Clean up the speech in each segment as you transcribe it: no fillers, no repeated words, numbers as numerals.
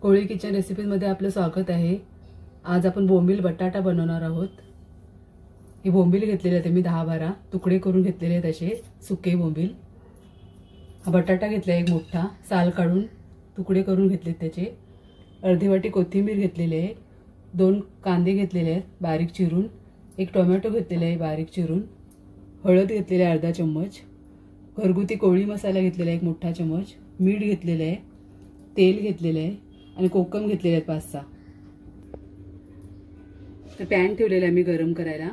कोळी kitchen रेसिपीमध्ये आपलं स्वागत आहे। आज आपण बोंबील बटाटा बनवणार आहोत। हे बोंबील घेतलेले आहेत मी 10-12 तुकडे करून घेतलेले आहेत असे सुके बोंबील। हा बटाटा घेतला एक मोठा साल काढून तुकडे करून घेतलेत त्याचे। अर्धी वाटी कोथिंबीर घेतलेली आहे। 2 कांदे घेतलेले आहेत बारीक चिरून। एक टोमॅटो घेतलेला आहे बारीक चिरून। हळद घेतलेली आहे अर्धा चम्मच। घरगुती कोळी मसाला घेतलेला आहे एक मोठा चम्मच। मीठ घेतलेले आहे। तेल घेतलेले आहे आणि कोकम घेतलेले आहेत 5-6। तर पॅन ठेवलेला आहे मी गरम करायला।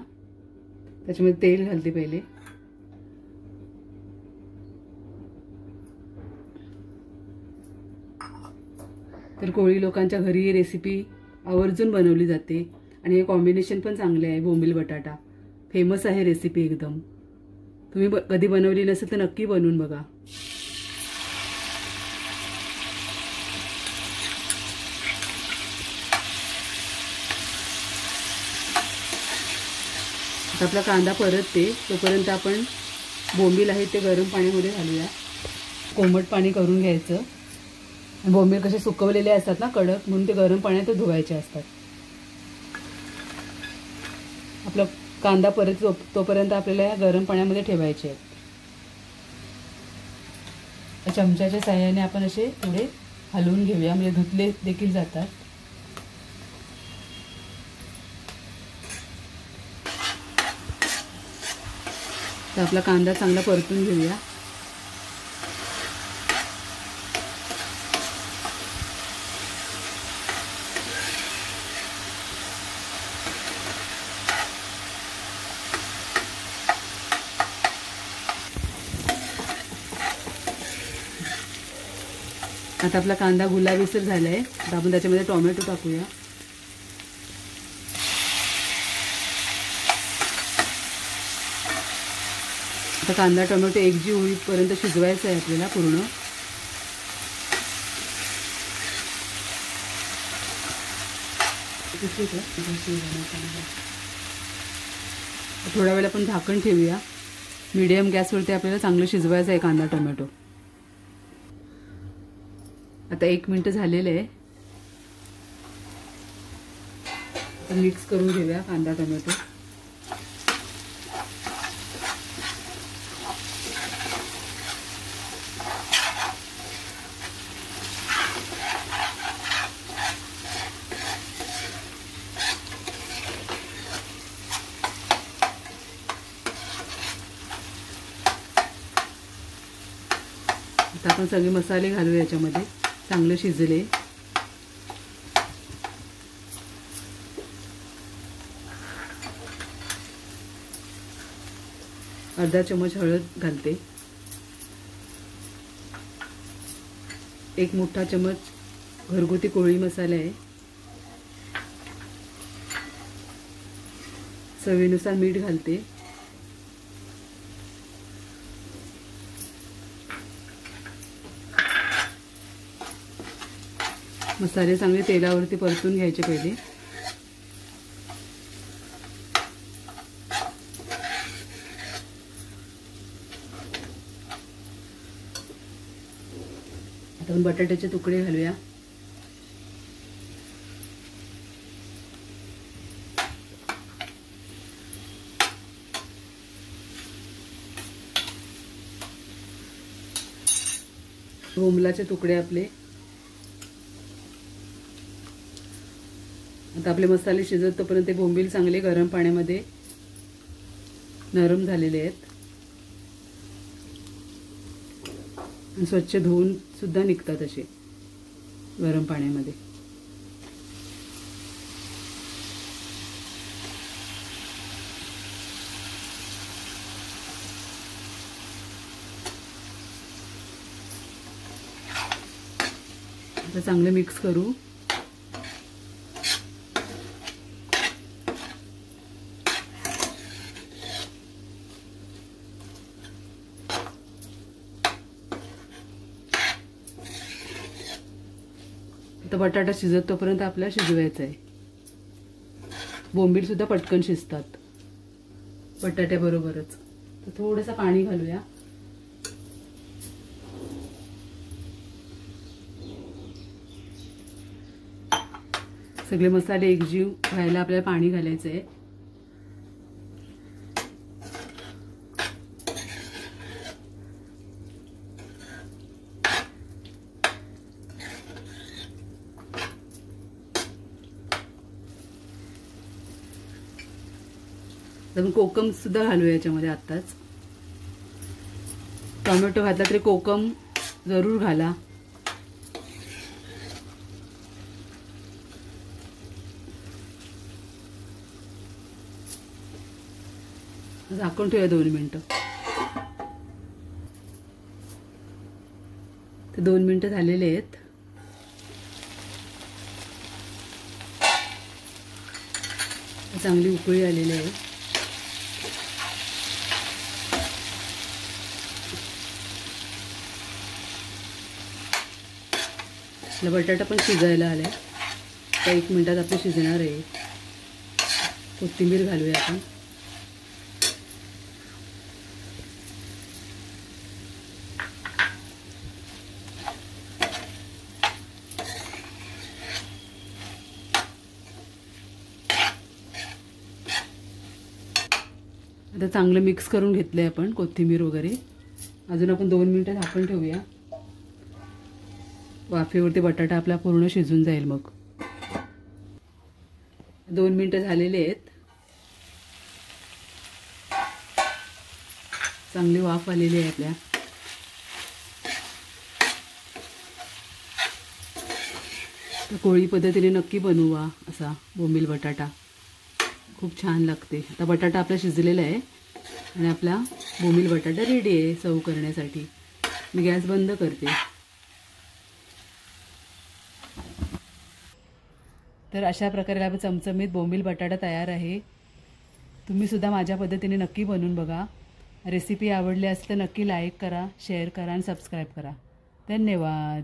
त्याच्यामध्ये तेल घालते पहिले। तर कोळी लोकांच्या घरी ही रेसिपी आवर्जून बनवली जाते आणि हे कॉम्बिनेशन पण चांगले आहे। बोंबील बटाटा फेमस आहे रेसिपी एकदम। तुम्ही कधी बनवली नसेल तर नक्की बनवून बघा। आता आपला कांदा परतते तोपर्यंत आपण बोंबील आहे ते गरम पाण्यामध्ये घालूया। कोमट पाणी करून घ्यायचं। बोंबील कसे सुकवलेले असतात ना कडक, म्हणून ते गरम पाण्यात धुवायचे असतात। आपला कांदा परत तोपर्यंत आपल्याला या गरम पाण्यामध्ये ठेवायचे आहेत। चमच्याच्या साहाय्याने आपण असे थोडे हलवून घेऊया, म्हणजे धुतले देखील जातात। तर आपला कांदा चांगला परतून घेऊया। आता आपला कांदा गुलाबीसर झालाय। आता आपण त्याच्यामध्ये टोमॅटो टाकूया। आता कांदा टोमॅटो एकजीव होईपर्यंत शिजवायचं आहे आपल्याला पूर्ण। थोडा वेळ आपण झाकण ठेवूया। मीडियम गॅसवरती आपल्याला चांगलं शिजवायचं आहे कांदा टोमॅटो। आता 1 मिनिट झालेलं आहे। आता मिक्स करून घेऊया कांदा टोमॅटो। आता आपण सगळे मसाले घालूया याच्यामध्ये। चांगलं शिजले। अर्धा चम्मच हळद घालते। 1 मोठा चम्मच घरगुती कोळी मसाला आहे। चवीनुसार मीठ घालते। मसाले चांगले तेलावरती परतून घ्यायचे पहिले। आता आपण बटाट्याचे तुकडे घालूया। बोंबलाचे तुकडे आपले। आता आपले मसाले शिजत तोपर्यंत ते बोंबील चांगले गरम पाण्यामध्ये नरम झालेले आहेत आणि स्वच्छ धुवून सुद्धा निघतात असे गरम पाण्यामध्ये। आता चांगले मिक्स करू। तर बटाटा शिजत तोपर्यंत आपल्याला शिजवायचा आहे। बोंबील सुद्धा पटकन शिजतात बटाट्याबरोबरच। तर थोडंसं पाणी घालूया। सगळे मसाले एकजीव व्हायला आपल्याला पाणी घालायचं आहे. आपण कोकम सुद्धा घालूया याच्यामध्ये आत्ताच. टोमॅटो घातला तरी कोकम जरूर घाला. झाकून ठेवूया 2 मिनिटं. तर 2 मिनिटं झालेले आहेत. चांगली उकळी आलेली आहे. बटाटा पण शिजायला आलाय. तर 1 मिनिटात आपलं शिजणार आहे. कोथिंबीर घालूया आपण. आता चांगलं मिक्स करून घेतलंय आपण कोथिंबीर वगैरे. अजून आपण 2 मिनिटं झाकून ठेवूया. वाफेवरती बटाटा आपला पूर्ण शिजून जाईल. मग 2 मिनिटं झालेले आहेत. चांगली वाफ आलेली आहे आपल्या. तर कोळी पद्धतीने नक्की बनवा असा बोंबील बटाटा. खूप छान लागते. आता बटाटा आपला शिजलेला आहे आणि आपला बोंबील बटाटा रेडी आहे सर्व करण्यासाठी. मी गॅस बंद करते. तर अशा प्रकारे आपला चमचमीत बोंबील बटाटा तयार आहे. तुम्ही सुद्धा माझ्या पद्धतीने नक्की बनवून बघा. रेसिपी आवडली असेल तर नक्की लाईक करा, शेअर करा आणि सबस्क्राईब करा. धन्यवाद.